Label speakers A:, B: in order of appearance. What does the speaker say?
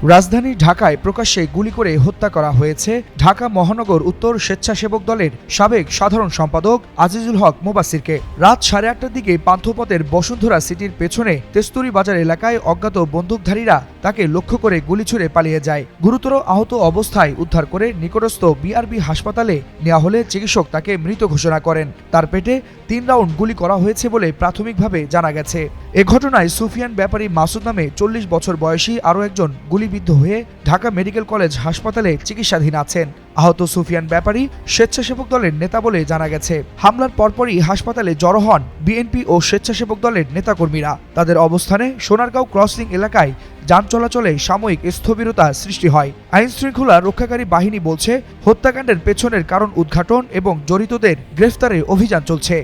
A: রাজধানী ঢাকায় প্রকাশ্যে গুলি করে হত্যা করা হয়েছে ঢাকা মহানগর উত্তর স্বেচ্ছাসেবক দলের সাবেক সাধারণ সম্পাদক আজিজুল হক মোবাসিরকে। রাত 8:30টার দিকে পান্থপথের বসুন্ধরা সিটির পেছনে তেস্তুরি বাজার এলাকায় অজ্ঞাত বন্দুকধারীরা তাকে লক্ষ্য করে গুলি ছুড়ে পালিয়ে যায়। গুরুতর আহত অবস্থায় উদ্ধার করে নিকটস্থ বিআরবি হাসপাতালে নেওয়া হলে চিকিৎসক তাকে মৃত ঘোষণা করেন। তার পেটে 3 রাউন্ড গুলি করা হয়েছে বলে প্রাথমিকভাবে জানা গেছে। এ ঘটনায় সুফিয়ান ব্যাপারী মাসুদ নামে 40 বছর বয়সী আরও একজন গুলিবিদ্ধ হয়ে ঢাকা মেডিকেল কলেজ হাসপাতালে চিকিৎসাধীন আছেন। আহত সুফিয়ান ব্যাপারী স্বেচ্ছাসেবক দলের নেতা বলে জানা গেছে। হামলার পরপরই হাসপাতালে জড়ো হন বিএনপি ও স্বেচ্ছাসেবক দলের নেতাকর্মীরা। তাদের অবস্থানে সোনারগাঁও ক্রসিং এলাকায় যান চলাচলে সাময়িক স্থবিরতা সৃষ্টি হয়। আইন শৃঙ্খলা রক্ষাকারী বাহিনী বলছে, হত্যাকাণ্ডের পেছনের কারণ উদ্ঘাটন এবং জড়িতদের গ্রেফতারে অভিযান চলছে।